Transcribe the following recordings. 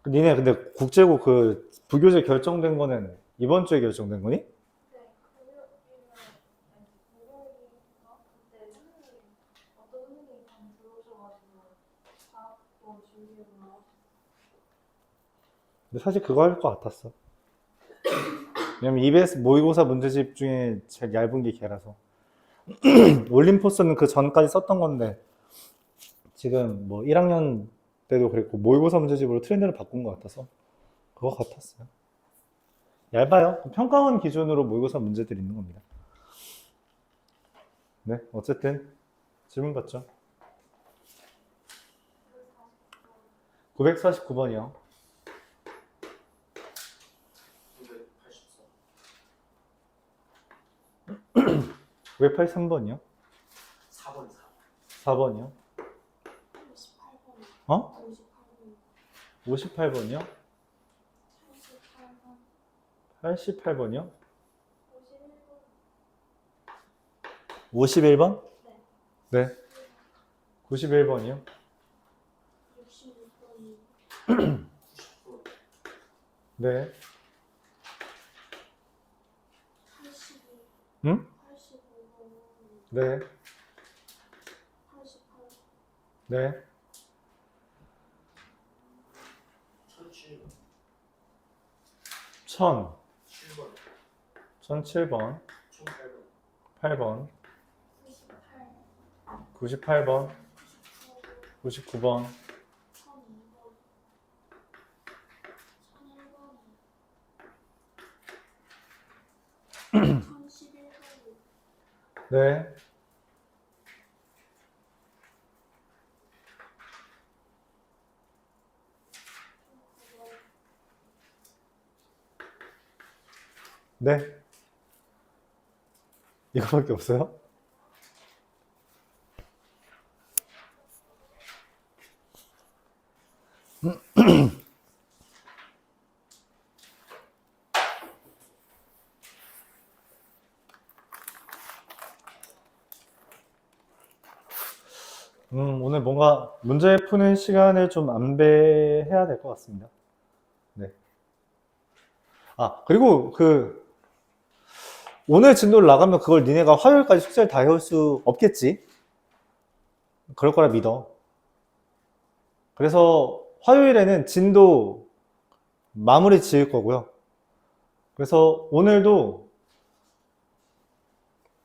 니네 근데 국제고 그 부교재 결정된 거는 이번 주에 결정된 거니? 네, 금요일에 아니 목요일인가 그때 선생님 어떤 선생님이 방 들어오셔가지고 다또 준비해 보라고. 근데 사실 그거 할 것 같았어. 왜냐면 EBS 모의고사 문제집 중에 제일 얇은 게 걔라서. 올림포스는 그 전까지 썼던 건데 지금 뭐 1학년 때도 그랬고 모의고사 문제집으로 트렌드를 바꾼 것 같아서 그거 같았어요. 얇아요. 평가원 기준으로 모의고사 문제들이 있는 겁니다. 네, 어쨌든 질문 받죠. 949번이요. 983번이요? 4번 4번이요? 58번. 어? 58번. 58번이요? 88번. 88번이요? 51번. 51번? 네. 네. 91번이요? 66번이. 네. 82. 응? 85번. 네. 88. 네. 1007번 1000. 7번 1007번. 1008번 8번. 98. 98번. 99. 99번. 1002번. 1001번이. 1011번이. 네. 네. 이거밖에 없어요? 오늘 뭔가 문제 푸는 시간을 좀 안배해야 될 것 같습니다. 네. 아, 그리고 오늘 진도를 나가면 그걸 니네가 화요일까지 숙제를 다 해올 수 없겠지? 그럴 거라 믿어. 그래서 화요일에는 진도 마무리 지을 거고요. 그래서 오늘도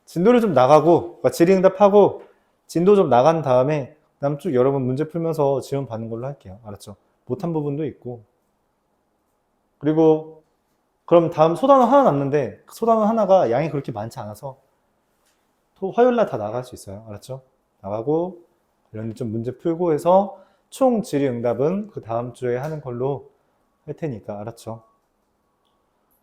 진도를 좀 나가고, 그러니까 질의응답하고, 진도 좀 나간 다음에, 그다음 쭉 여러분 문제 풀면서 지원 받는 걸로 할게요. 알았죠? 못한 부분도 있고. 그리고, 그럼 다음 소단원 하나 남는데, 그 소단원 하나가 양이 그렇게 많지 않아서, 또 화요일날 다 나갈 수 있어요. 알았죠? 나가고, 이런 좀 문제 풀고 해서, 총 질의응답은 그 다음 주에 하는 걸로 할 테니까, 알았죠?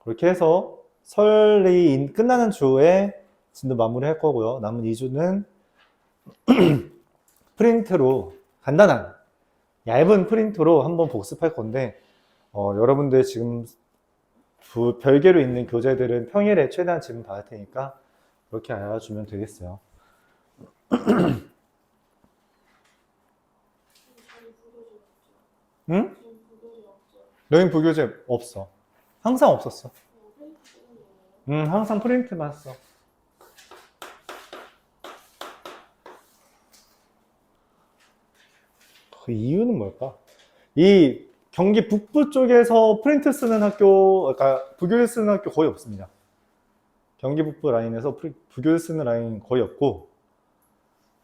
그렇게 해서, 설이 끝나는 주에 진도 마무리 할 거고요. 남은 2주는 프린트로 간단한 얇은 프린트로 한번 복습할 건데 여러분들 지금 별개로 있는 교재들은 평일에 최대한 질문 받을 테니까 그렇게 알아주면 되겠어요. 응? 너희 부교재 없어. 항상 없었어. 항상 프린트만 써. 그 이유는 뭘까? 이 경기 북부 쪽에서 프린트 쓰는 학교, 그러니까 부교재 쓰는 학교 거의 없습니다. 경기 북부 라인에서 부교재 쓰는 라인 거의 없고,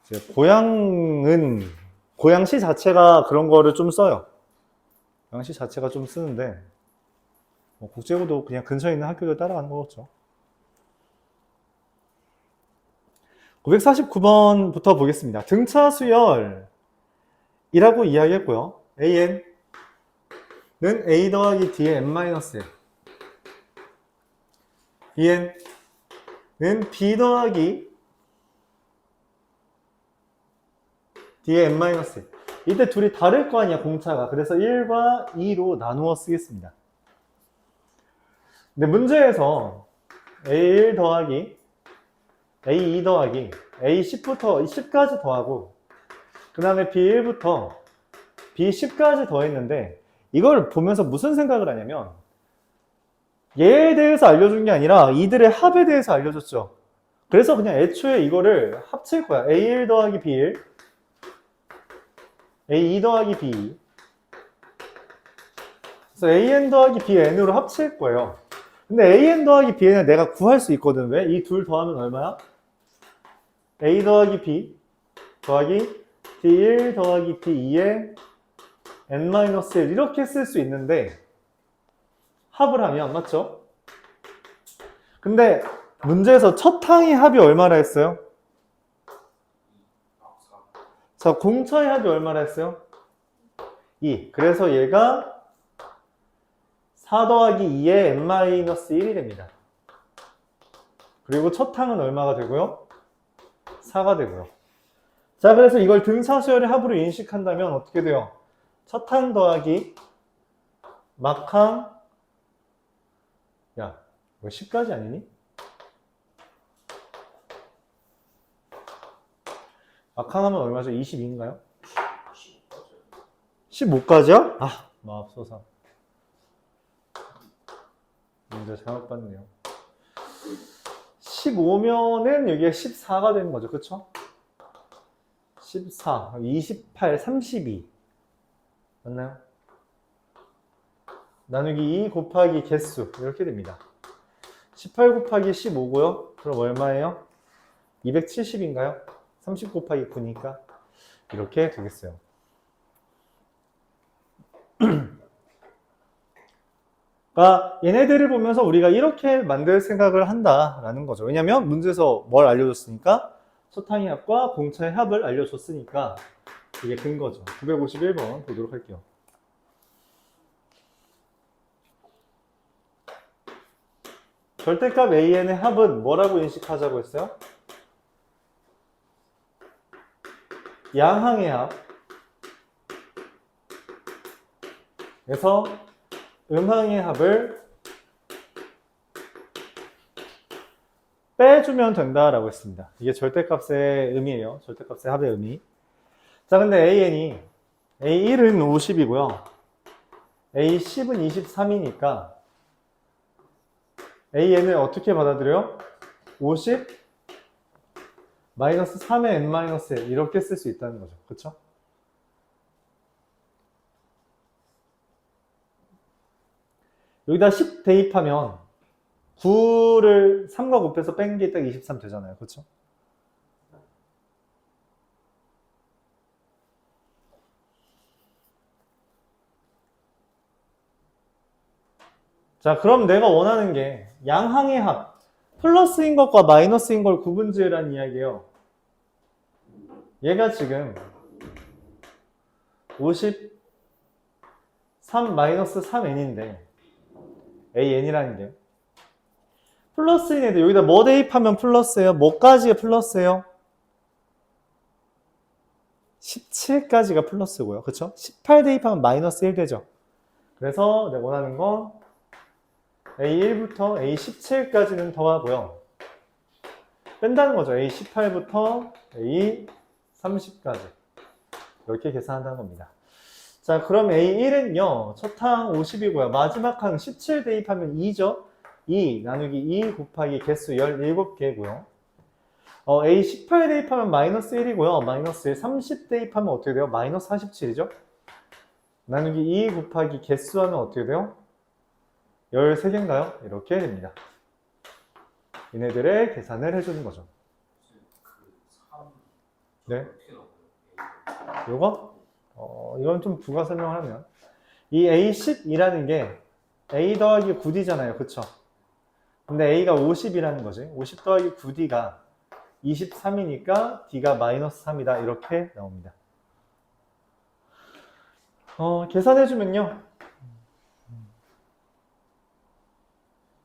이제 고양시 자체가 그런 거를 좀 써요. 고양시 자체가 좀 쓰는데, 국제고도 그냥 근처에 있는 학교를 따라가는 거겠죠. 949번부터 보겠습니다. 등차 수열이라고 이야기했고요. AN은 A 더하기 D의 N-1. BN은 B 더하기 D의 N-1. 이때 둘이 다를 거 아니야, 공차가. 그래서 1과 2로 나누어 쓰겠습니다. 근데 문제에서 A1 더하기 A2 더하기 A10부터 10까지 더하고 그 다음에 B1부터 B10까지 더했는데 이걸 보면서 무슨 생각을 하냐면 얘에 대해서 알려준 게 아니라 이들의 합에 대해서 알려줬죠. 그래서 그냥 애초에 이거를 합칠 거야. A1 더하기 B1, A2 더하기 B2. 그래서 AN 더하기 BN으로 합칠 거예요. 근데 AN 더하기 BN은 내가 구할 수 있거든. 왜? 이 둘 더하면 얼마야? A 더하기 B 더하기 D1 더하기 D2의 N-1 이렇게 쓸 수 있는데 합을 하면 맞죠? 근데 문제에서 첫 항의 합이 얼마나 했어요? 자, 공차의 합이 얼마나 했어요? 2. 그래서 얘가 4 더하기 2의 N-1이 됩니다. 그리고 첫 항은 얼마가 되고요? 4가 되고요. 자, 그래서 이걸 등차수열의 합으로 인식한다면 어떻게 돼요? 첫 항 더하기 막항, 야, 이거 10까지 아니니? 막항 하면 얼마죠? 22인가요? 15까지요? 아, 마법소사. 문제 잘못 봤네요. 15면은 여기가 14가 되는 거죠. 그쵸? 14, 28, 32. 맞나요? 나누기 2 곱하기 개수. 이렇게 됩니다. 18 곱하기 15고요. 그럼 얼마예요? 270인가요? 30 곱하기 9니까. 이렇게 되겠어요. 그러니까 얘네들을 보면서 우리가 이렇게 만들 생각을 한다라는 거죠. 왜냐면 문제에서 뭘 알려줬으니까 첫항의 합과 공차의 합을 알려줬으니까 이게 근거죠. 951번 보도록 할게요. 절대값 AN의 합은 뭐라고 인식하자고 했어요? 양항의 합 그래서 음항의 합을 빼주면 된다라고 했습니다. 이게 절대값의 의미예요. 절대값의 합의 의미. 자, 근데 AN이 A1은 50이고요. A10은 23이니까 AN을 어떻게 받아들여요? 50 마이너스 3의 N-1 이렇게 쓸 수 있다는 거죠. 그쵸? 여기다 10 대입하면 9를 3과 곱해서 뺀 게 딱 23 되잖아요. 그쵸? 자, 그럼 내가 원하는 게 양항의 합, 플러스인 것과 마이너스인 걸 구분지으라는 이야기예요. 얘가 지금 53 마이너스 3n인데 AN이라는 게 플러스인 애들 여기다 뭐 대입하면 플러스예요? 뭐까지가 플러스예요? 17까지가 플러스고요. 그쵸? 18 대입하면 마이너스 1 되죠. 그래서 내가 원하는 건 A1부터 A17까지는 더하고요. 뺀다는 거죠. A18부터 A30까지. 이렇게 계산한다는 겁니다. 자, 그럼 A1은요, 첫 항 50이고요. 마지막 항 17 대입하면 2죠? 2 나누기 2 곱하기 개수 17개고요. A18 대입하면 마이너스 1이고요. 마이너스 1, 30 대입하면 어떻게 돼요? 마이너스 47이죠? 나누기 2 곱하기 개수하면 어떻게 돼요? 13개인가요? 이렇게 됩니다. 얘네들의 계산을 해주는 거죠. 네. 요거? 이건 좀 부가 설명을 하면 이 A10이라는 게 A 더하기 9D잖아요. 그쵸? 근데 A가 50이라는 거지. 50 더하기 9D가 23이니까 D가 마이너스 3이다. 이렇게 나옵니다. 계산해주면요.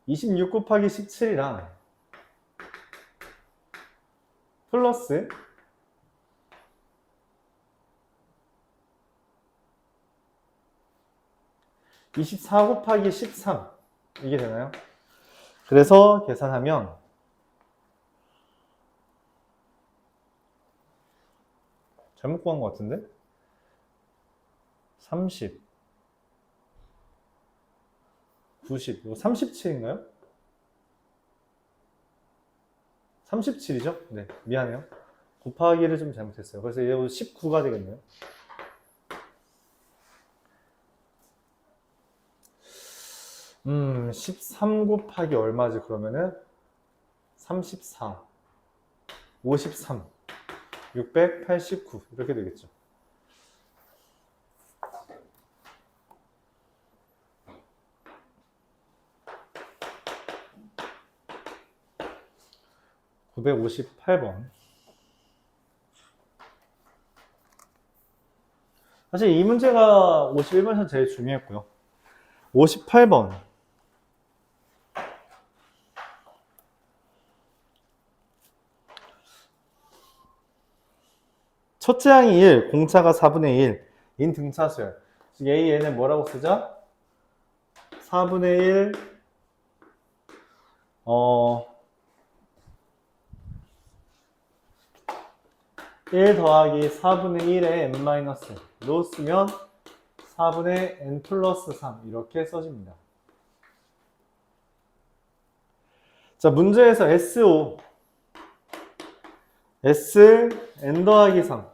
26 곱하기 17이랑 플러스 24 곱하기 13 이게 되나요? 그래서 계산하면 잘못 구한 것 같은데? 30 90, 이거 37인가요? 37이죠? 네, 미안해요. 곱하기를 좀 잘못했어요. 그래서 얘 19가 되겠네요. 음, 13 곱하기 얼마지 그러면은 34, 53, 689 이렇게 되겠죠. (958번) 사실 이 문제가 51번에서 제일 중요했고요. 58번 첫째 항이 1, 공차가 4분의 1 인 등차수열. A, 얘는 뭐라고 쓰자? 4분의 1 1 더하기 4분의 1의 n-로 쓰면 4분의 n 플러스 3 이렇게 써집니다. 자, 문제에서 SO S n 더하기 3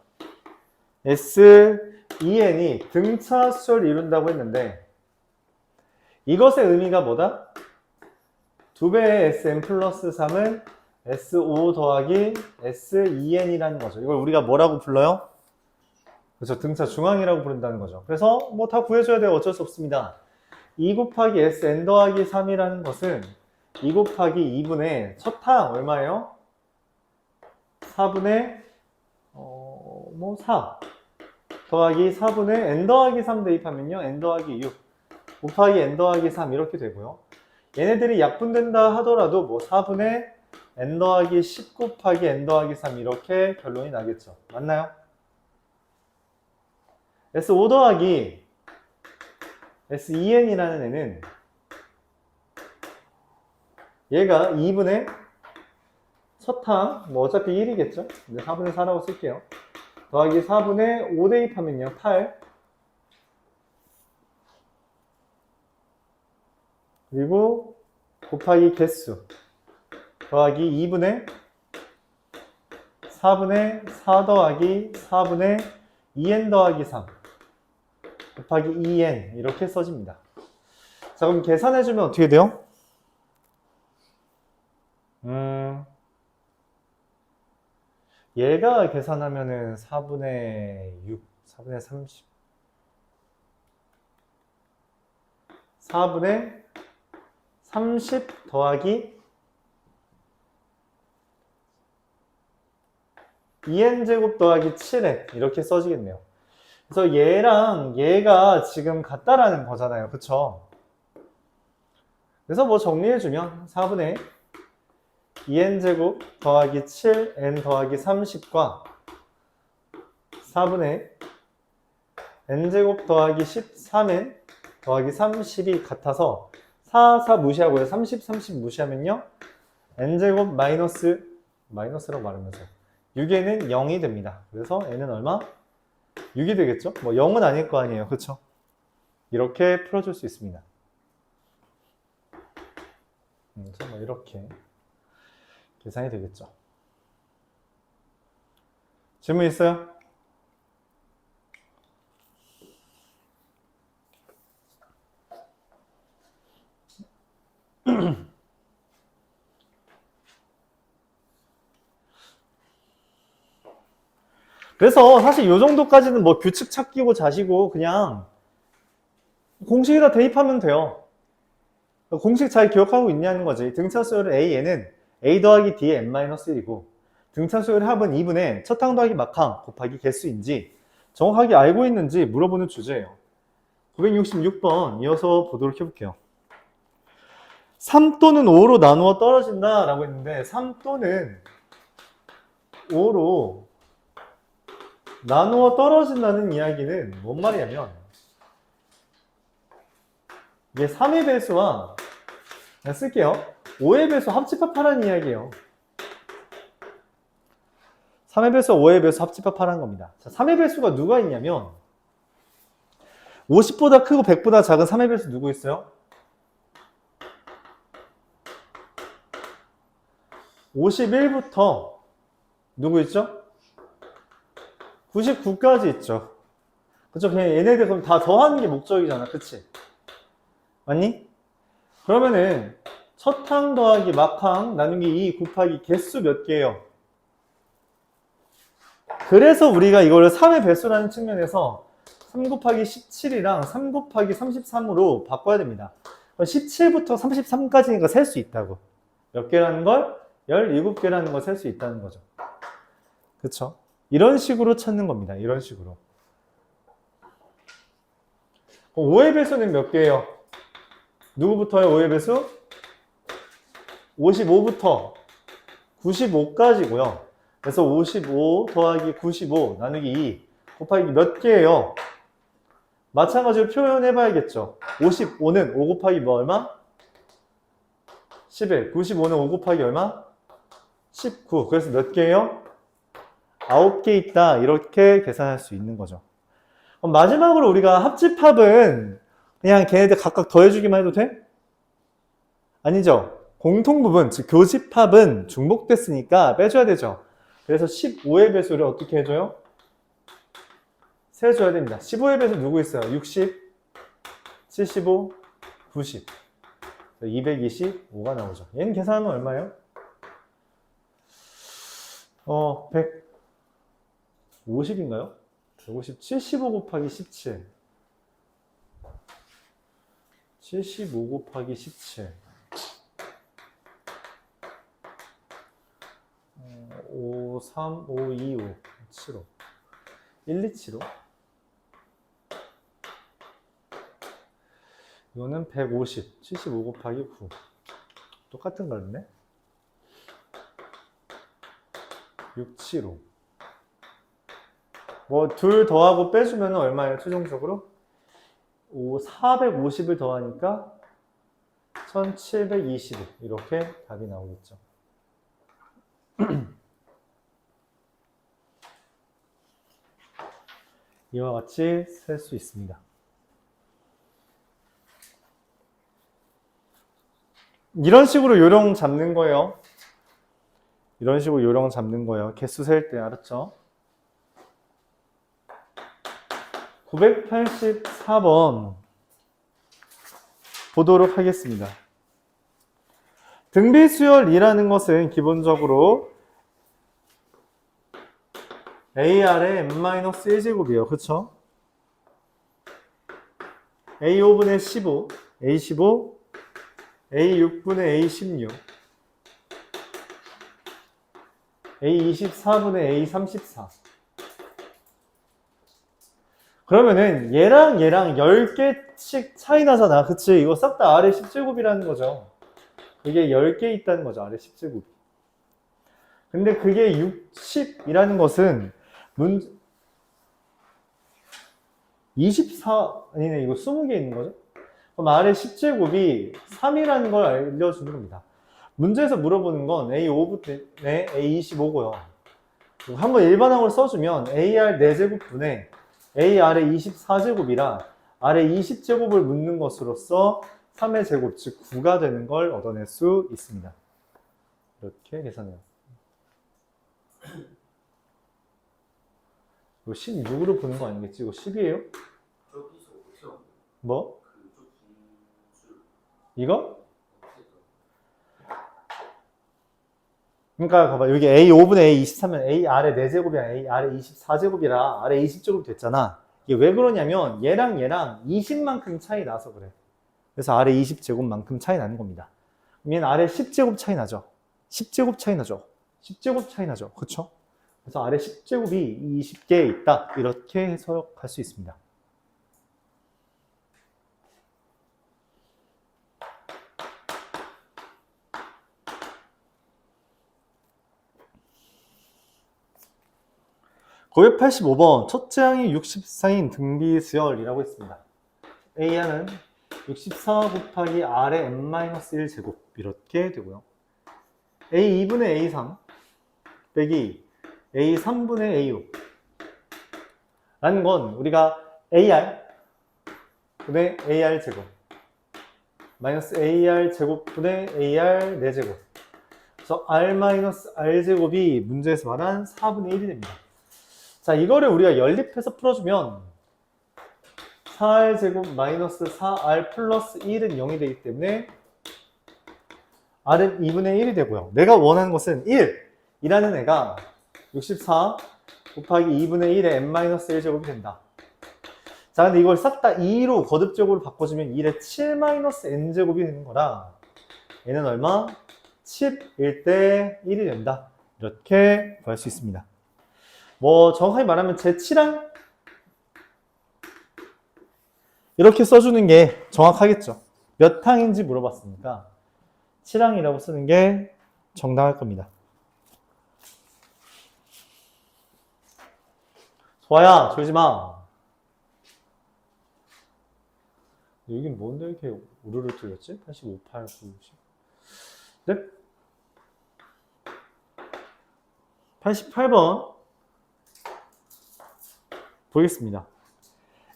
S EN이 등차수열을 이룬다고 했는데 이것의 의미가 뭐다? 2배의 Sn 플러스 3은 SO 더하기 SEN이라는 거죠. 이걸 우리가 뭐라고 불러요? 그렇죠. 등차 중앙이라고 부른다는 거죠. 그래서 뭐 다 구해줘야 돼요. 어쩔 수 없습니다. 2 곱하기 SN 더하기 3이라는 것은 2 곱하기 2분의 첫 항 얼마예요? 4분의 4 더하기 4분의 n 더하기 3 대입하면요. n 더하기 6 곱하기 n 더하기 3 이렇게 되고요. 얘네들이 약분된다 하더라도 뭐 4분의 n 더하기 10 곱하기 n 더하기 3 이렇게 결론이 나겠죠. 맞나요? S5 더하기 SEN이라는 애는 얘가 2분의 첫 항, 뭐 어차피 1이겠죠? 4분의 4라고 쓸게요. 더하기 4분의 5 대입하면요. 8 그리고 곱하기 개수 더하기 2분의 4분의 4 더하기 4분의 2n 더하기 3 곱하기 2n 이렇게 써집니다. 자, 그럼 계산해주면 어떻게 돼요? 얘가 계산하면은 4분의 6, 4분의 30 4분의 30 더하기 2n제곱 더하기 7n 이렇게 써지겠네요. 그래서 얘랑 얘가 지금 같다라는 거잖아요. 그쵸? 그래서 뭐 정리해주면 4분의 2n제곱 더하기 7n 더하기 30과 4분의 n제곱 더하기 13n 더하기 30이 같아서 4 무시하고요. 30 무시하면요. n제곱 마이너스라고 말하면서 6에는 0이 됩니다. 그래서 n은 얼마? 6이 되겠죠? 뭐 0은 아닐 거 아니에요. 그쵸? 이렇게 풀어줄 수 있습니다. 그래서 뭐 이렇게 계산이 되겠죠. 질문 있어요? 그래서 사실 이 정도까지는 뭐 규칙 찾기고 자시고 그냥 공식에다 대입하면 돼요. 공식 잘 기억하고 있냐는 거지. 등차수열 A에는 A 더하기 D의 n-1이고 등차수열의 합은 2분의 첫 항 더하기 막항 곱하기 개수인지 정확하게 알고 있는지 물어보는 주제예요. 966번 이어서 보도록 해볼게요. 3 또는 5로 나누어 떨어진다 라고 했는데 3 또는 5로 나누어 떨어진다는 이야기는 뭔 말이냐면 이게 3의 배수와 그냥 쓸게요. 5의 배수 합집합하라는 이야기예요. 3의 배수와 5의 배수 합집합하라는 겁니다. 자, 3의 배수가 누가 있냐면 50보다 크고 100보다 작은 3의 배수 누구 있어요? 51부터 누구 있죠? 99까지 있죠. 그쵸? 그냥 얘네들 그럼 다 더하는 게 목적이잖아. 그치? 맞니? 그러면은 첫 항 더하기 막항 나누기 2 곱하기 개수 몇 개예요? 그래서 우리가 이거를 3의 배수라는 측면에서 3 곱하기 17이랑 3 곱하기 33으로 바꿔야 됩니다. 17부터 33까지니까 셀 수 있다고. 몇 개라는 걸? 17개라는 걸 셀 수 있다는 거죠. 그쵸? 이런 식으로 찾는 겁니다. 이런 식으로. 5의 배수는 몇 개예요? 누구부터요? 5의 배수? 55부터 95까지고요. 그래서 55 더하기 95 나누기 2 곱하기 몇 개예요? 마찬가지로 표현해 봐야겠죠. 55는 5 곱하기 뭐 얼마? 11. 95는 5 곱하기 얼마? 19. 그래서 몇 개예요? 9개 있다. 이렇게 계산할 수 있는 거죠. 그럼 마지막으로 우리가 합집합은 그냥 걔네들 각각 더해주기만 해도 돼? 아니죠. 공통부분, 즉 교집합은 중복됐으니까 빼줘야 되죠. 그래서 15의 배수를 어떻게 해줘요? 세줘야 됩니다. 15의 배수 누구 있어요? 60, 75, 90. 225가 나오죠. 얘는 계산하면 얼마예요? 150인가요? 150, 75 곱하기 17. 75 곱하기 17. 5, 3, 5, 2, 5, 7, 5. 1, 2, 7, 5. 이거는 150, 75 곱하기 9. 똑같은 거였네. 6, 7, 5. 뭐, 둘 더하고 빼주면 얼마예요, 최종적으로? 450을 더하니까 1725. 이렇게 답이 나오겠죠. 이와 같이 셀 수 있습니다. 이런 식으로 요령 잡는 거예요. 이런 식으로 요령 잡는 거예요. 개수 셀 때, 알았죠? 984번 보도록 하겠습니다. 등비수열이라는 것은 기본적으로 AR의 n-1제곱이에요. 그쵸? A5분의 15, A15, A6분의 A16, A24분의 A34. 그러면은 얘랑 얘랑 10개씩 차이 나잖아. 그치? 이거 싹 다 아래 10제곱이라는 거죠. 이게 10개 있다는 거죠. 아래 10제곱이. 근데 그게 60이라는 것은 24, 아니네, 이거 20개 있는 거죠? 그럼 아래 10제곱이 3이라는 걸 알려주는 겁니다. 문제에서 물어보는 건 A5분의 A25고요. 한번 일반항으로 써주면 AR 4제곱분의 A 아래 24제곱이라 아래 20제곱을 묻는 것으로써 3의 제곱, 즉 9가 되는 걸 얻어낼 수 있습니다. 이렇게 계산해요. 이거 16으로 보는 거 아니겠지? 이거 10이에요? 저기서 어떻게 뭐? 그쪽 분수 이거? 어떻게 그러니까 봐봐. 여기 A5분의 A23면 A 아래 4제곱이랑 A 아래 24제곱이라 아래 20제곱 됐잖아. 이게 왜 그러냐면 얘랑 얘랑 20만큼 차이 나서 그래. 그래서 아래 20제곱만큼 차이 나는 겁니다. 얘는 아래 10제곱 차이 나죠. 10제곱 차이 나죠. 10제곱 차이 나죠. 그쵸? 그래서 아래 10제곱이 20개 있다. 이렇게 해석할 수 있습니다. (985번) 첫째 항이 64인 등비수열이라고 했습니다. A항은 64 곱하기 R의 n-1제곱 이렇게 되고요. A2분의 A3 빼기 A3분의 A5 라는 건 우리가 AR 분의 AR 제곱 마이너스 AR 제곱 분의 AR 4제곱. 그래서 그래서 r-r제곱이 문제에서 말한 4분의 1이 됩니다. 자, 이거를 우리가 연립해서 풀어주면 4r제곱 마이너스 4r 플러스 1은 0이 되기 때문에 r은 2분의 1이 되고요. 내가 원하는 것은 1이라는 애가 64 곱하기 2분의 1의 n-1제곱이 된다. 자, 근데 이걸 싹 다 2로 거듭적으로 바꿔주면 1의 7-n제곱이 되는 거라 얘는 얼마? 10일 때 1이 된다. 이렇게 구할 수 있습니다. 뭐 정확하게 말하면 제7항 이렇게 써주는 게 정확하겠죠. 몇 항인지 물어봤으니까 7항이라고 쓰는 게 정당할 겁니다. 소아야, 졸지 마. 여긴 뭔데 이렇게 우르르 틀렸지? 85, 8, 9, 60. 네? 88번 보겠습니다.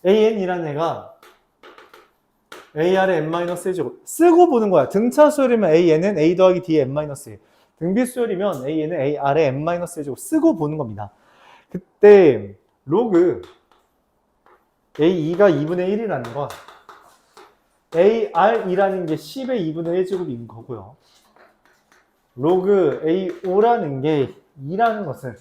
AN이라는 애가 AR의 n-1제곱 쓰고 보는 거야. 등차 수열이면 AN은 A 더하기 D의 n-1 등비 수열이면 AN은 AR의 n-1제곱 쓰고 보는 겁니다. 그때 로그 A2가 2분의 1이라는 건 AR이라는 게 10의 2분의 1제곱인 거고요. 로그 A5라는 게 2라는 것은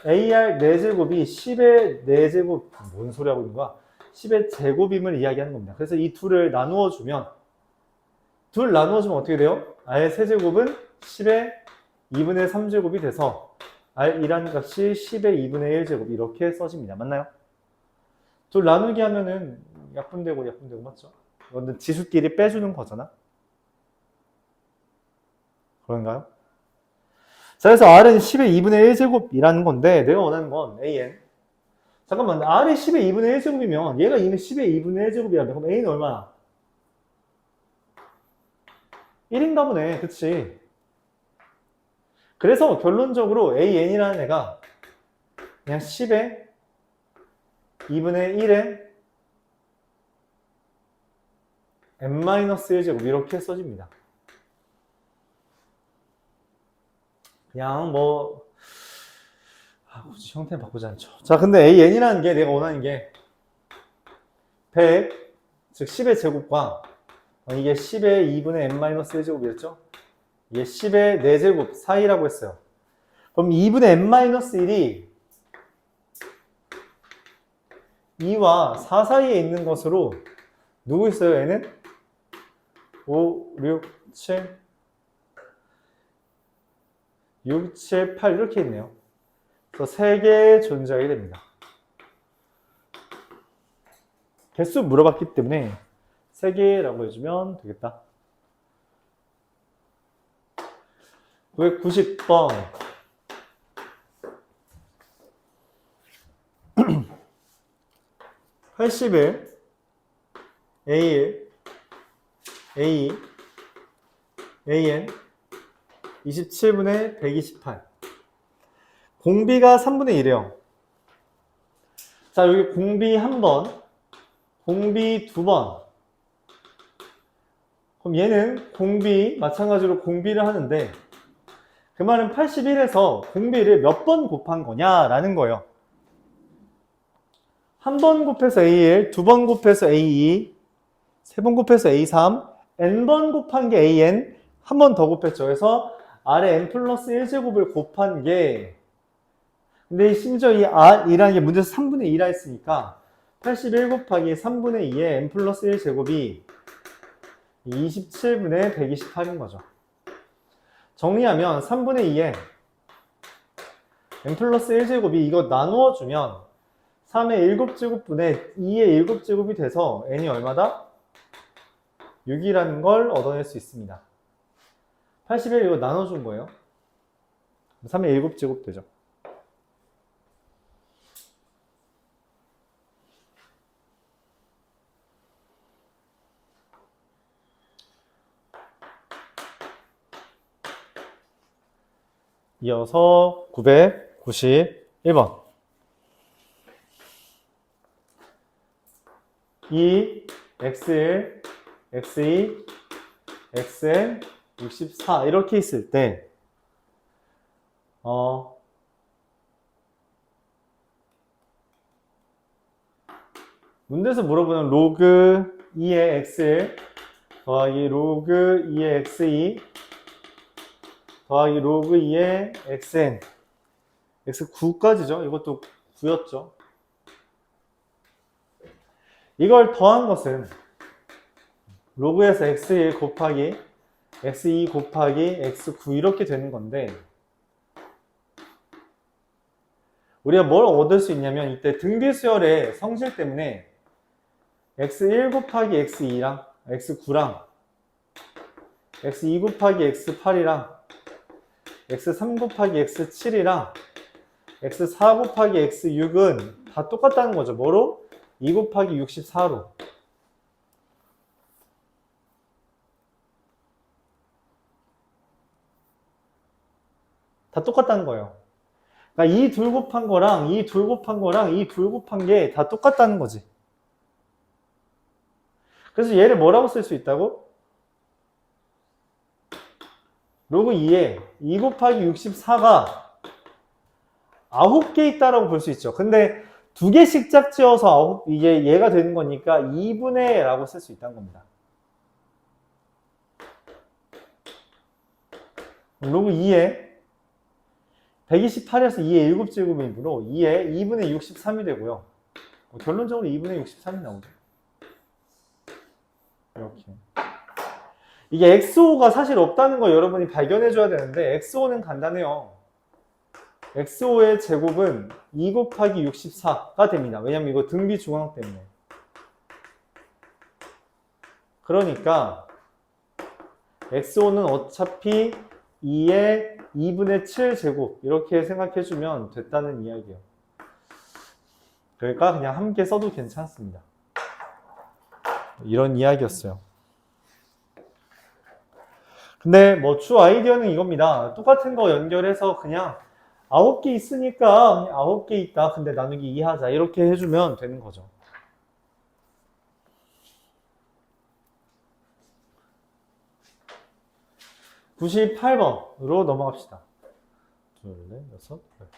AR 4제곱이 10의 4제곱, 뭔 소리 하고 있는 거야? 10의 제곱임을 이야기하는 겁니다. 그래서 이 둘을 나누어 주면, 어떻게 돼요? R 세제곱은 10의 2분의 3제곱이 돼서 R2라는 값이 10의 2분의 1제곱 이렇게 써집니다. 맞나요? 둘 나누기 하면은 약분되고 맞죠? 이건 지수끼리 빼주는 거잖아. 그런가요? 자, 그래서 R은 10의 2분의 1제곱이라는 건데 내가 원하는 건 AN. 잠깐만, R이 10의 2분의 1제곱이면 얘가 이미 10의 2분의 1제곱이라면 그럼 A는 얼마야? 1인가 보네. 그치? 그래서 결론적으로 AN이라는 애가 그냥 10의 2분의 1의 n-1제곱 이렇게 써집니다. 그냥 뭐 굳이 형태는 바꾸지 않죠. 자, 근데 AN이라는 게 내가 원하는 게 100, 즉 10의 제곱과 이게 10의 2분의 n-1제곱이었죠? 이게 10의 4제곱 사이라고 했어요. 그럼 2분의 n-1이 2와 4 사이에 있는 것으로 누구 있어요? 얘는 5, 6, 7, 6, 7, 8 이렇게 있네요. 그래서 3개 존재하게 됩니다. 개수 물어봤기 때문에 3개라고 해주면 되겠다. 990번 (81) A1 A2 AN 27분의 128 공비가 3분의 1이에요. 자, 여기 공비 1번, 공비 2번. 그럼 얘는 공비, 마찬가지로 공비를 하는데 그 말은 81에서 공비를 몇 번 곱한 거냐라는 거예요. 한 번 곱해서 A1, 두 번 곱해서 A2, 세 번 곱해서 A3, n번 곱한 게 AN, 한 번 더 곱했죠. 그래서 R의 n 플러스 1제곱을 곱한 게, 근데 심지어 이 R이라는 게 문제에서 3분의 2라 했으니까 81 곱하기 3분의 2의 n 플러스 1제곱이 27분의 128인 거죠. 정리하면 3분의 2의 n 플러스 1제곱이 이거 나누어주면 3의 7제곱분의 2의 7제곱이 돼서 n이 얼마다? 6이라는 걸 얻어낼 수 있습니다. 81 이거 나눠준 거예요. 3의 7제곱 되죠. 이어서 991번 2, x1, x2, xn, 64 이렇게 있을 때 문제에서 물어보는 로그 2의 x1 더하기 로그 2의 x2 더하기 로그 2의 xn x9까지죠. 이것도 9였죠. 이걸 더한 것은 로그에서 x1 곱하기 x2 곱하기 x9 이렇게 되는 건데 우리가 뭘 얻을 수 있냐면 이때 등비수열의 성질 때문에 x1 곱하기 x2랑 x9랑 x2 곱하기 x8이랑 x3 곱하기 x7이랑 x4 곱하기 x6은 다 똑같다는 거죠. 뭐로? 2 곱하기 64로. 다 똑같다는 거예요. 그러니까 이 둘 곱한 거랑 이 둘 곱한 거랑 이 둘 곱한 게 다 똑같다는 거지. 그래서 얘를 뭐라고 쓸 수 있다고? 로그 2에 2 곱하기 64가 9개 있다라고 볼 수 있죠. 근데 2개씩 짝지어서 이게 얘가 되는 거니까 2분의 라고 쓸 수 있다는 겁니다. 로그 2에 128에서 2의 7제곱이므로 2에 2분의 63이 되고요. 결론적으로 2분의 63이 나오죠. 이렇게. 이게 XO가 사실 없다는 거 여러분이 발견해 줘야 되는데 XO는 간단해요. XO의 제곱은 2 곱하기 64가 됩니다. 왜냐면 이거 등비 중앙 때문에. 그러니까 XO는 어차피 2의 2분의 7 제곱 이렇게 생각해 주면 됐다는 이야기예요. 그러니까 그냥 함께 써도 괜찮습니다. 이런 이야기였어요. 근데 뭐 주 아이디어는 이겁니다. 똑같은 거 연결해서 그냥 9개 있으니까 9개 있다. 근데 나누기 2 하자. 이렇게 해주면 되는 거죠. (98번으로) 넘어갑시다. 둘, 넷, 여섯, 열.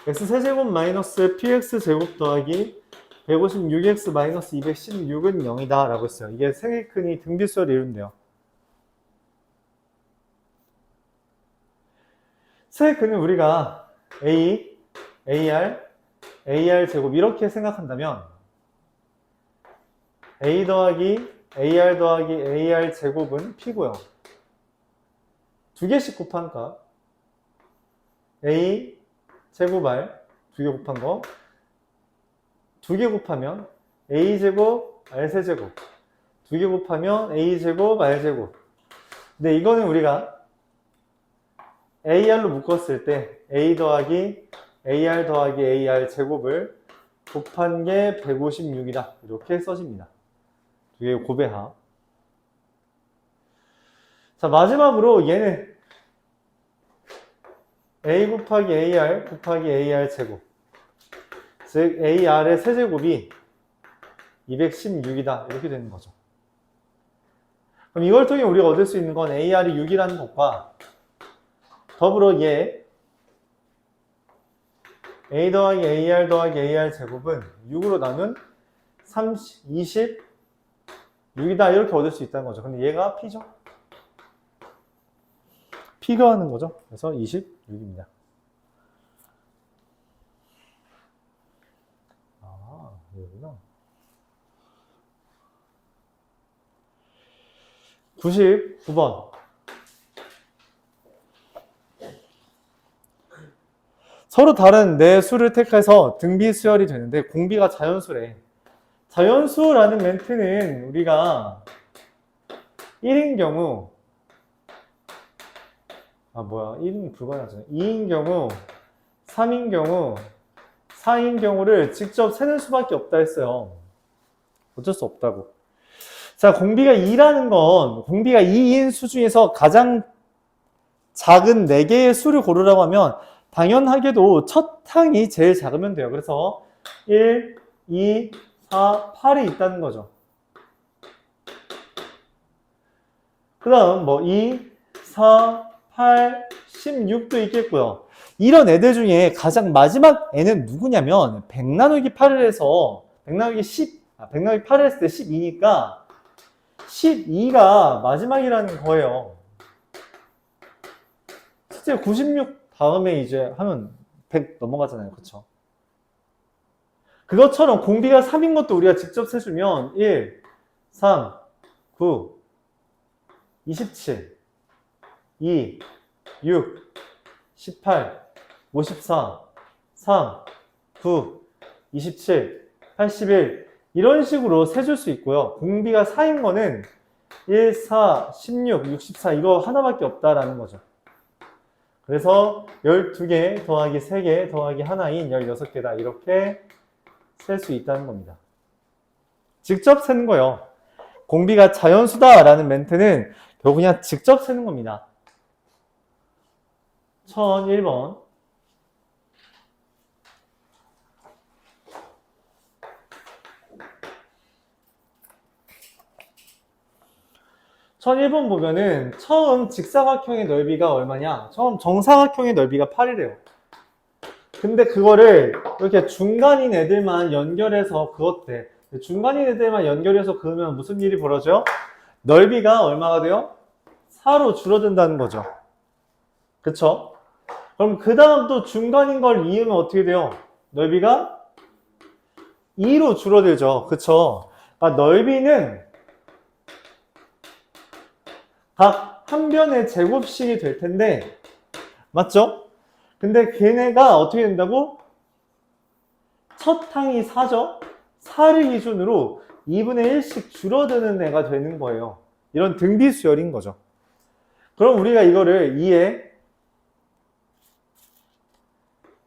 x 세제곱 마이너스 px제곱 더하기 156x 마이너스 216은 0이다 라고 했어요. 이게 세개큰이 등비수열을 이룬대요. 세개큰은 우리가 a, ar 제곱 이렇게 생각한다면 a 더하기 ar 더하기 ar 제곱은 p고요. 2개씩 곱한 값 a 제곱 r 2개 곱한 거 2개 곱하면 a제곱 r세제곱 2개 곱하면 a제곱 r제곱. 근데 이거는 우리가 ar로 묶었을 때 a 더하기 ar 더하기 ar 제곱을 곱한 게 156이다 이렇게 써집니다. 2개 고배합. 자, 마지막으로 얘는 a 곱하기 ar 곱하기 ar 제곱, 즉 ar의 세제곱이 216이다 이렇게 되는 거죠. 그럼 이걸 통해 우리가 얻을 수 있는 건 ar이 6이라는 것과 더불어 얘 a 더하기 ar 더하기 ar 제곱은 6으로 나눈 26이다 이렇게 얻을 수 있다는 거죠. 근데 얘가 p죠. p가 하는 거죠. 그래서 26입니다. 아, 여기구나. 99번. 서로 다른 네 수를 택해서 등비 수열이 되는데 공비가 자연수래. 자연수라는 멘트는 우리가 1인 경우 1인 불가능하잖아요. 2인 경우, 3인 경우, 4인 경우를 직접 세는 수밖에 없다 했어요. 어쩔 수 없다고. 자, 공비가 2라는 건 공비가 2인 수 중에서 가장 작은 4개의 수를 고르라고 하면 당연하게도 첫 항이 제일 작으면 돼요. 그래서 1, 2, 4, 8이 있다는 거죠. 그 다음 뭐 2, 4, 8, 16도 있겠고요. 이런 애들 중에 가장 마지막 애는 누구냐면 100 나누기 8을 해서 100 나누기 100 나누기 8을 했을 때 12니까 12가 마지막이라는 거예요. 실제 96 다음에 이제 하면 100 넘어가잖아요. 그쵸? 그것처럼 공비가 3인 것도 우리가 직접 세주면 1, 3, 9, 27, 2, 6, 18, 54, 3, 9, 27, 81 이런 식으로 세줄 수 있고요. 공비가 4인 거는 1, 4, 16, 64 이거 하나밖에 없다라는 거죠. 그래서 12개 더하기 3개 더하기 하나인 16개다 이렇게 셀 수 있다는 겁니다. 직접 세는 거예요. 공비가 자연수다라는 멘트는 결국 그냥 직접 세는 겁니다. 1001번 1001번 보면은 처음 직사각형의 넓이가 얼마냐? 처음 정사각형의 넓이가 8이래요. 근데 그거를 이렇게 중간인 애들만 연결해서 그었대. 중간인 애들만 연결해서 그으면 무슨 일이 벌어져요? 넓이가 얼마가 돼요? 4로 줄어든다는 거죠. 그쵸? 그럼 그 다음 또 중간인 걸 이으면 어떻게 돼요? 넓이가 2로 줄어들죠. 그쵸? 그러니까 넓이는 각 한 변의 제곱식이 될 텐데, 맞죠? 근데 걔네가 어떻게 된다고? 첫 항이 4죠? 4를 기준으로 2분의 1씩 줄어드는 애가 되는 거예요. 이런 등비수열인 거죠. 그럼 우리가 이거를 2에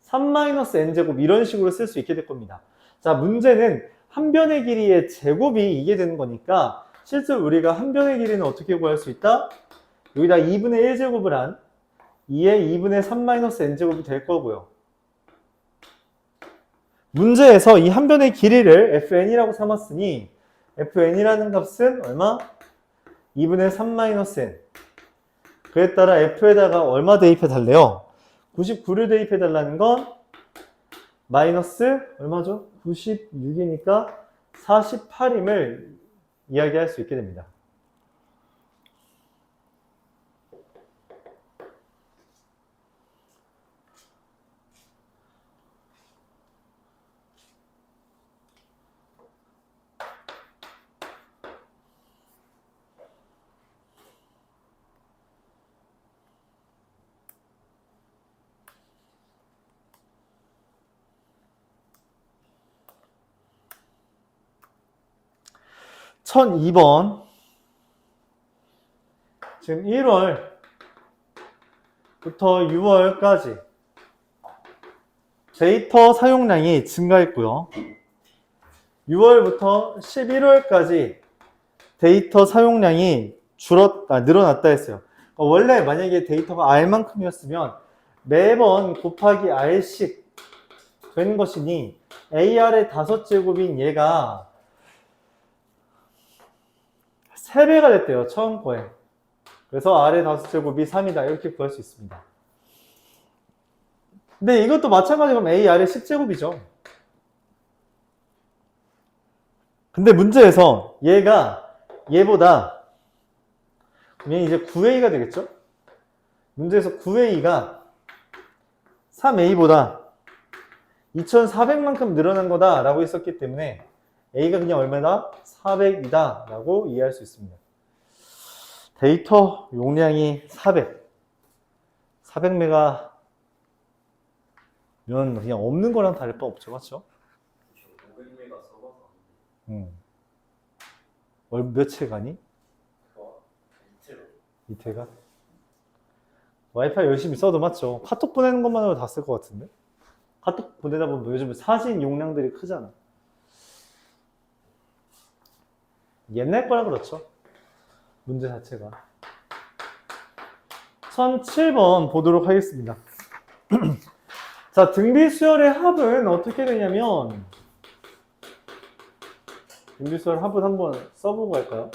3-n제곱 이런 식으로 쓸 수 있게 될 겁니다. 자, 문제는 한 변의 길이의 제곱이 이게 되는 거니까 실제로 우리가 한 변의 길이는 어떻게 구할 수 있다? 여기다 2분의 1제곱을 한 2에 2분의 3-n제곱이 될 거고요. 문제에서 이 한 변의 길이를 fn이라고 삼았으니 fn이라는 값은 얼마? 2분의 3-n. 그에 따라 f에다가 얼마 대입해 달래요? 99를 대입해 달라는 건 마이너스 얼마죠? 96이니까 48임을 이야기할 수 있게 됩니다. (1002번) 지금 1월부터 6월까지 데이터 사용량이 증가했고요. 6월부터 11월까지 데이터 사용량이 늘어났다 했어요. 원래 만약에 데이터가 R만큼이었으면 매번 곱하기 R씩 되는 것이니 AR의 5제곱인 얘가 3배가 됐대요. 처음 거에. 그래서 R의 5제곱이 3이다. 이렇게 구할 수 있습니다. 근데 이것도 마찬가지로 그럼 AR의 10제곱이죠. 근데 문제에서 얘보다 그러면 이제 9A가 되겠죠? 문제에서 9A가 3A보다 2400만큼 늘어난 거다 라고 했었기 때문에 A가 그냥 얼마다? 400이다 라고 이해할 수 있습니다. 데이터 용량이 400메가면 그냥 없는 거랑 다를 바 없죠. 맞죠? 500메가 써봐서 며칠 가니? 이틀로. 이태가? 와이파이 열심히 써도 맞죠? 카톡 보내는 것만으로 다 쓸 것 같은데? 카톡 보내다 보면 요즘 사진 용량들이 크잖아. 옛날 거라 그렇죠. 문제 자체가. 1007번 보도록 하겠습니다. 자, 등비수열의 합은 어떻게 되냐면 등비수열 합은 한번 써보고 갈까요?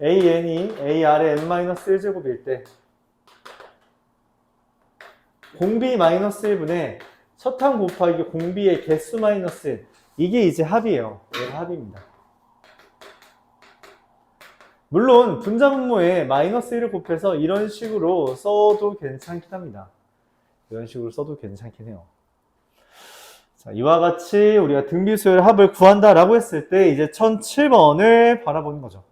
AN이 AR의 n-1제곱일 때 공비 마이너스 1분의 첫 항 곱하기 공비의 개수 마이너스 1. 이게 이제 합이에요. 얘가 합입니다. 물론 분자분모에 마이너스 1을 곱해서 이런 식으로 써도 괜찮긴 합니다. 이런 식으로 써도 괜찮긴 해요. 자, 이와 같이 우리가 등비수열 합을 구한다라고 했을 때 이제 1007번을 바라보는 거죠.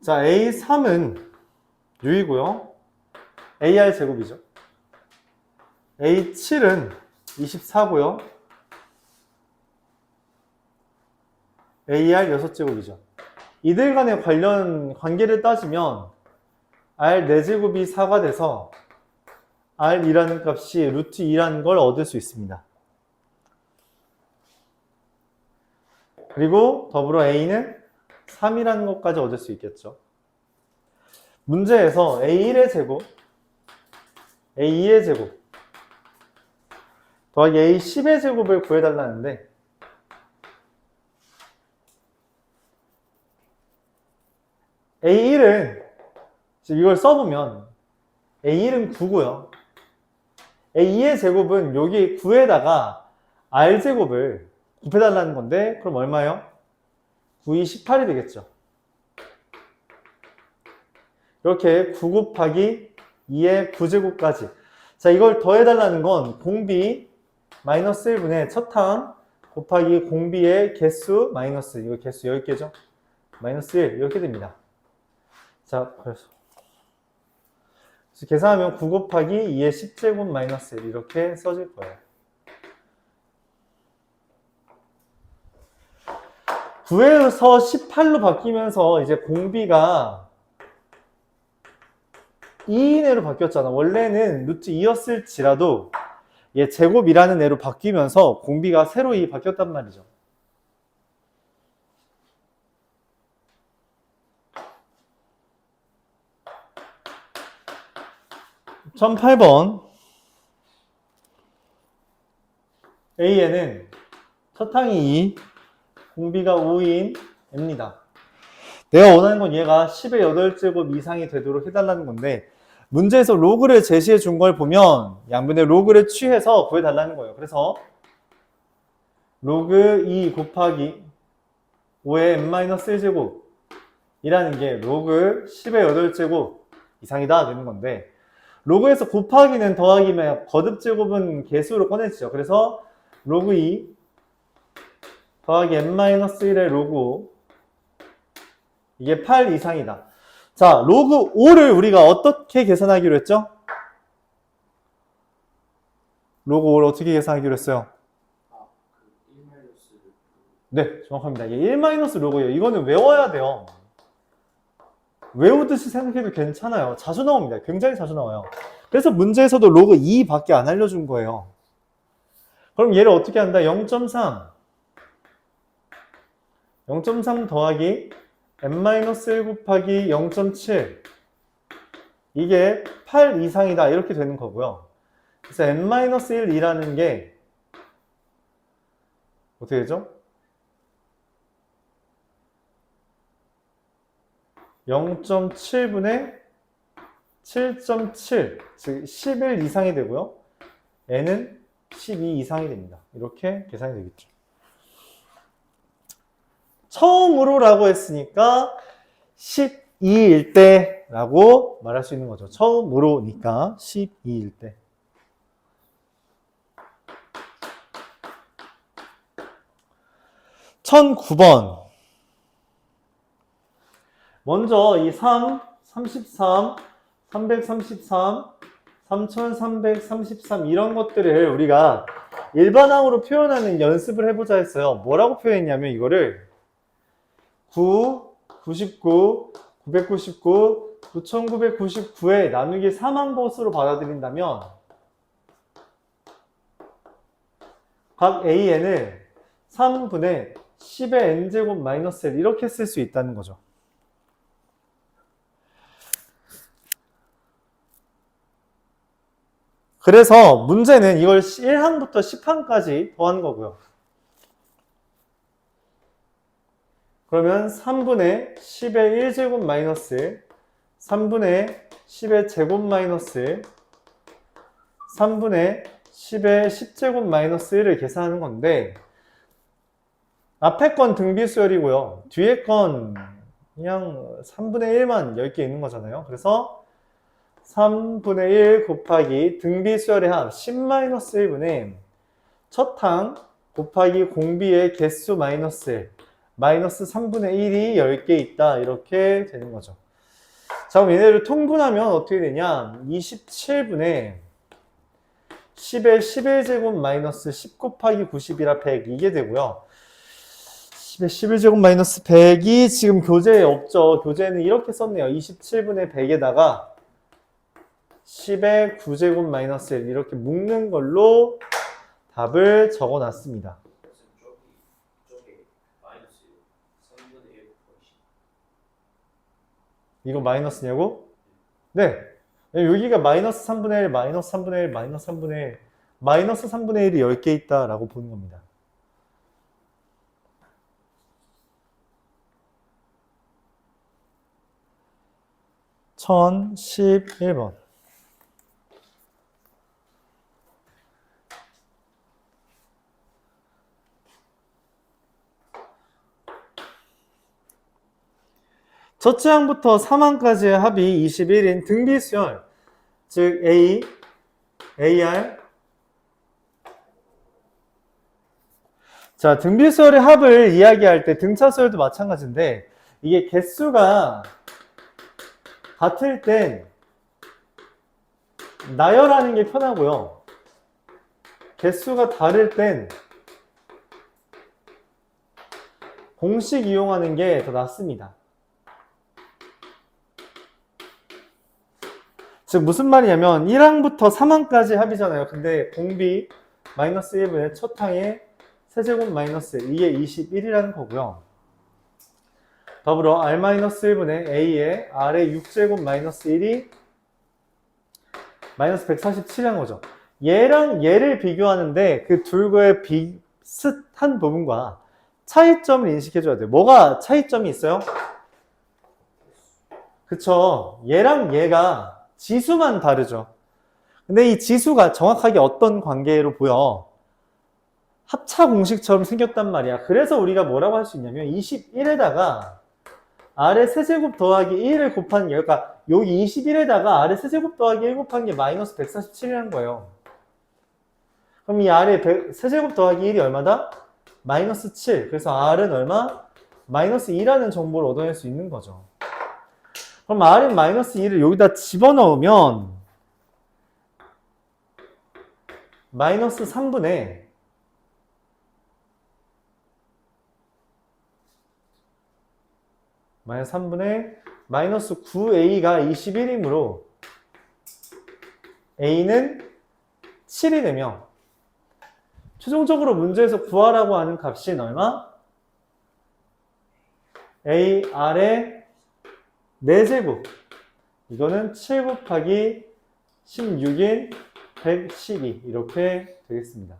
자, A3은 U이고요. AR 제곱이죠. A7은 24고요. AR 6제곱이죠. 이들 간의 관련 관계를 따지면 R 4제곱이 4가 돼서 R이라는 값이 루트 2라는 걸 얻을 수 있습니다. 그리고 더불어 A는 3이라는 것까지 얻을 수 있겠죠. 문제에서 A1의 제곱, A2의 제곱, 더하기 A10의 제곱을 구해달라는데 A1은 지금 이걸 써보면 A1은 9고요. A2의 제곱은 여기 9에다가 R제곱을 곱해달라는 건데 그럼 얼마예요? 9이 18이 되겠죠. 이렇게 9 곱하기 2의 9제곱까지. 자, 이걸 더해달라는 건 공비 마이너스 1분의 첫 항 곱하기 공비의 개수 마이너스, 이거 개수 10개죠? 마이너스 1 이렇게 됩니다. 자, 그래서 계산하면 9 곱하기 2의 10제곱 마이너스 1 이렇게 써질 거예요. 9에서 18로 바뀌면서 이제 공비가 2인 애로 바뀌었잖아. 원래는 루트 2였을지라도 얘 제곱이라는 애로 바뀌면서 공비가 세로 2 바뀌었단 말이죠. 전 8번 A에는 첫 항이 2, 공비가 5인 M입니다. 내가 원하는 건 얘가 10의 8제곱 이상이 되도록 해달라는 건데 문제에서 로그를 제시해 준 걸 보면 양변의 로그를 취해서 구해달라는 거예요. 그래서 로그 2 곱하기 5의 n-1제곱 이라는 게 로그 10의 8제곱 이상이다 되는 건데 로그에서 곱하기는 더하기면 거듭제곱은 개수로 꺼내지죠. 그래서 로그 2 더하기 n-1의 로그 5 이게 8 이상이다. 자, 로그 5를 우리가 어떻게 계산하기로 했죠? 로그 5를 어떻게 계산하기로 했어요? 그 1 마이너스 네, 정확합니다. 이게 1 로그예요. 이거는 외워야 돼요. 외우듯이 생각해도 괜찮아요. 자주 나옵니다. 굉장히 자주 나와요. 그래서 문제에서도 로그 2밖에 안 알려준 거예요. 그럼 얘를 어떻게 한다? 0.3 더하기 n-1 곱하기 0.7 이게 8 이상이다 이렇게 되는 거고요. 그래서 n-1이라는 게 어떻게 되죠? 0.7분의 7.7 즉 11 이상이 되고요. n은 12 이상이 됩니다. 이렇게 계산이 되겠죠. 처음으로라고 했으니까 12일 때라고 말할 수 있는 거죠. 처음으로니까 12일 때. (1009번) 먼저 이 3, 33, 333, 3333 이런 것들을 우리가 일반항으로 표현하는 연습을 해보자 했어요. 뭐라고 표현했냐면 이거를 9, 99, 999, 9999에 나누기 3항것으로 받아들인다면 각 AN을 3분의 10의 n제곱 마이너스 1 이렇게 쓸 수 있다는 거죠. 그래서 문제는 이걸 1항부터 10항까지 더한 거고요. 그러면 3분의 10의 1제곱 마이너스 1, 3분의 10의 제곱 마이너스 1, 3분의 10의 10제곱 마이너스 1을 계산하는 건데, 앞에 건 등비수열이고요. 뒤에 건 그냥 3분의 1만 10개 있는 거잖아요. 그래서 3분의 1 곱하기 등비수열의 합 10-1분의 첫 항 곱하기 공비의 개수 마이너스 1, 마이너스 3분의 1이 10개 있다. 이렇게 되는 거죠. 자, 그럼 얘네를 통분하면 어떻게 되냐? 27분의 10의 11제곱 마이너스 10 곱하기 90이라 100 이게 되고요. 10의 11제곱 마이너스 100이 지금 교재에 없죠. 교재는 이렇게 썼네요. 27분의 100에다가 10의 9제곱 마이너스 1 이렇게 묶는 걸로 답을 적어놨습니다. 저게 마이너스 3분의 1 곱하기 이거 마이너스냐고? 네. 여기가 마이너스 3분의 1, 마이너스 3분의 1, 마이너스 3분의 1, 마이너스 3분의 1이 10개 있다라고 보는 겁니다. (1011번) 첫째 항부터 3항까지의 합이 21인 등비수열, 즉 A, AR. 자, 등비수열의 합을 이야기할 때 등차수열도 마찬가지인데, 이게 개수가 같을 땐 나열하는 게 편하고요. 개수가 다를 땐 공식 이용하는 게 더 낫습니다. 즉 무슨 말이냐면 1항부터 3항까지 합이잖아요. 근데 공비 마이너스 1분의 첫 항의 세제곱 마이너스 1, 이게 21이라는 거고요. 더불어 R-1분의 A의 R의 6제곱 마이너스 1이 마이너스 147이라는 거죠. 얘랑 얘를 비교하는데 그 둘과의 비슷한 부분과 차이점을 인식해줘야 돼요. 뭐가 차이점이 있어요? 그쵸. 얘랑 얘가 지수만 다르죠. 근데 이 지수가 정확하게 어떤 관계로 보여? 합차 공식처럼 생겼단 말이야. 그래서 우리가 뭐라고 할 수 있냐면 21에다가 R의 세제곱 더하기 1을 곱한 게, 그러니까 여기 21에다가 R의 세제곱 더하기 1 곱한 게 마이너스 147이라는 거예요. 그럼 이 R의 세제곱 더하기 1이 얼마다? 마이너스 7. 그래서 R은 얼마? 마이너스 2라는 정보를 얻어낼 수 있는 거죠. 그럼 R은 마이너스 2를 여기다 집어넣으면 마이너스 3분의 마이너스 9A가 21이므로 A는 7이 되며 최종적으로 문제에서 구하라고 하는 값이 얼마? AR의 4제곱. 이거는 7 곱하기 16인 112 이렇게 되겠습니다.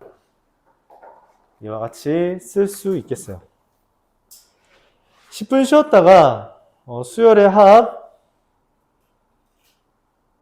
이와 같이 쓸 수 있겠어요. 10분 쉬었다가 수열의 합